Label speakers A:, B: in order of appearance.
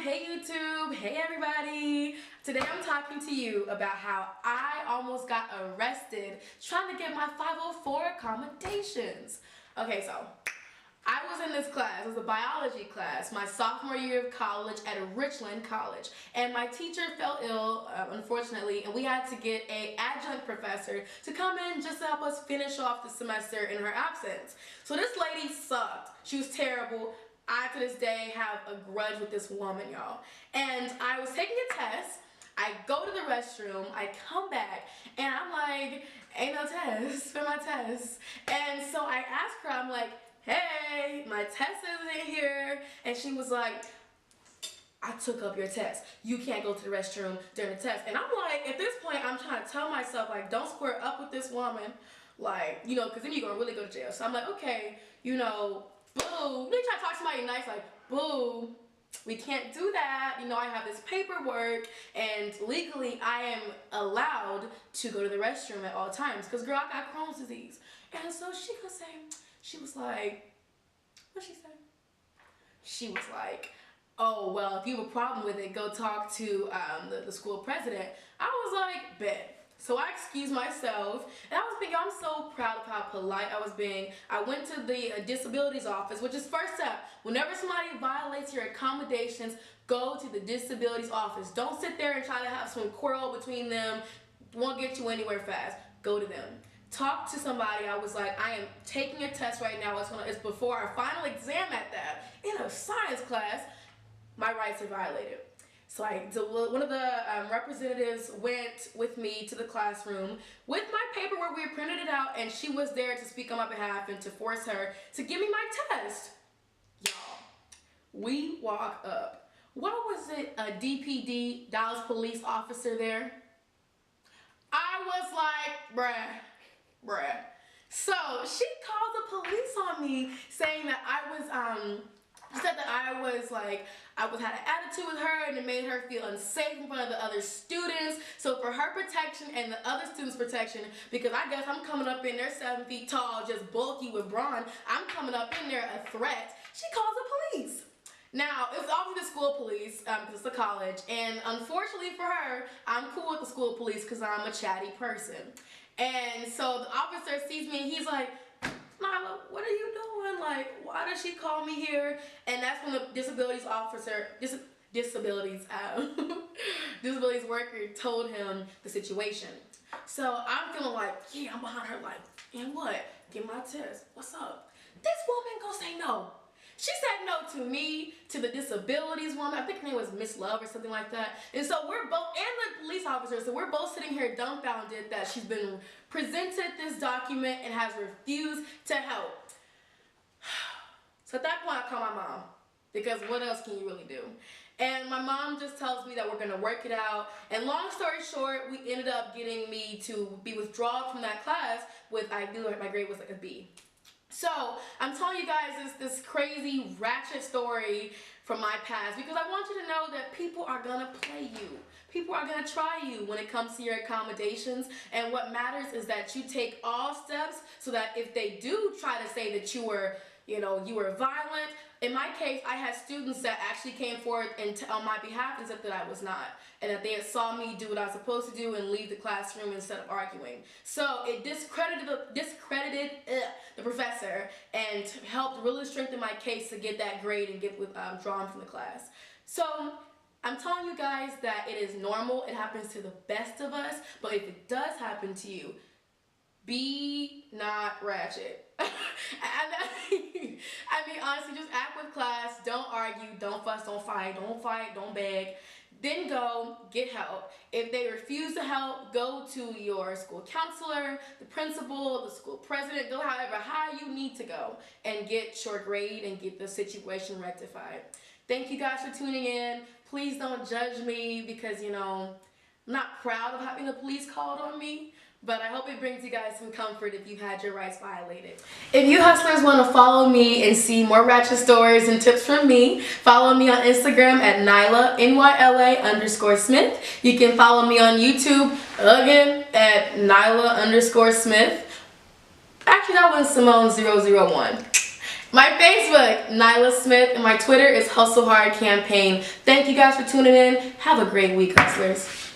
A: Hey YouTube, hey everybody. Today I'm talking to you about how I almost got arrested trying to get my 504 accommodations. Okay, so I was in this class, it was a biology class, my sophomore year of college at Richland College. And my teacher fell ill, unfortunately, and we had to get an adjunct professor to come in just to help us finish off the semester in her absence. So this lady sucked. She was terrible. I, to this day, have a grudge with this woman, y'all. And I was taking a test. I go to the restroom, I come back, and I'm like, ain't no test for my test. And so I asked her, I'm like, hey, my test isn't here. And she was like, I took up your test. You can't go to the restroom during the test. And I'm like, at this point, I'm trying to tell myself, like, don't square up with this woman. Like, because then you're going to really go to jail. So I'm like, okay, boo. They try to talk to somebody nice, like, boo, we can't do that. I have this paperwork, and legally I am allowed to go to the restroom at all times. Because, girl, I got Crohn's disease. And so she was like, what'd she say? She was like, oh, well, if you have a problem with it, go talk to the school president. I was like, bet. So I excused myself, and I'm so proud of how polite I was being. I went to the disabilities office, which is first step. Whenever somebody violates your accommodations, go to the disabilities office. Don't sit there and try to have some quarrel between them. Won't get you anywhere fast. Go to them. Talk to somebody. I was like, I am taking a test right now. It's before our final exam at that. In a science class, my rights are violated. So one of the representatives went with me to the classroom with my paperwork. We printed it out, and she was there to speak on my behalf and to force her to give me my test. Y'all, we walk up. What was it? A DPD, Dallas police officer there? I was like, bruh. So she called the police on me, saying that said that I had an attitude with her, and it made her feel unsafe in front of the other students. So for her protection and the other students' protection, because I guess I'm coming up in there 7 feet tall, just bulky with brawn, I'm coming up in there a threat. She calls the police. Now, it was obviously the school police, because it's a college, and unfortunately for her, I'm cool with the school police because I'm a chatty person. And so the officer sees me, and he's like, Nyla, what are you doing? Like, why did she call me here? And that's when the disabilities worker told him the situation. So I'm feeling like, yeah, I'm behind her like, and what? Get my test. What's up? This woman gonna say no. She said no to me, to the disabilities woman. I think her name was Miss Love or something like that. And so we're both, and the police officer, so we're both sitting here dumbfounded that she's been presented this document and has refused to help. So at that point, I call my mom, because what else can you really do? And my mom just tells me that we're gonna work it out. And long story short, we ended up getting me to be withdrawn from that class with, my grade was like a B. So, I'm telling you guys this crazy ratchet story from my past, because I want you to know that people are going to play you. People are going to try you when it comes to your accommodations, and what matters is that you take all steps so that if they do try to say that you were violent. In my case, I had students that actually came forward and on my behalf and said that I was not, and that they had saw me do what I was supposed to do and leave the classroom instead of arguing. So it discredited the professor and helped really strengthen my case to get that grade and get withdrawn from the class. So I'm telling you guys that it is normal. It happens to the best of us, but if it does happen to you, be not ratchet. I mean, honestly, just act with class. Don't argue. Don't fuss. Don't fight. Don't beg. Then go get help. If they refuse to help, go to your school counselor, the principal, the school president. Go however high you need to go and get your grade and get the situation rectified. Thank you guys for tuning in. Please don't judge me because, I'm not proud of having the police called on me. But I hope it brings you guys some comfort if you've had your rights violated. If you hustlers want to follow me and see more ratchet stories and tips from me, follow me on Instagram at Nyla, NYLA_Smith. You can follow me on YouTube, again, at Nyla_Smith. Actually, that was Simone001. My Facebook, Nyla Smith, and my Twitter is Hustle Hard Campaign. Thank you guys for tuning in. Have a great week, hustlers.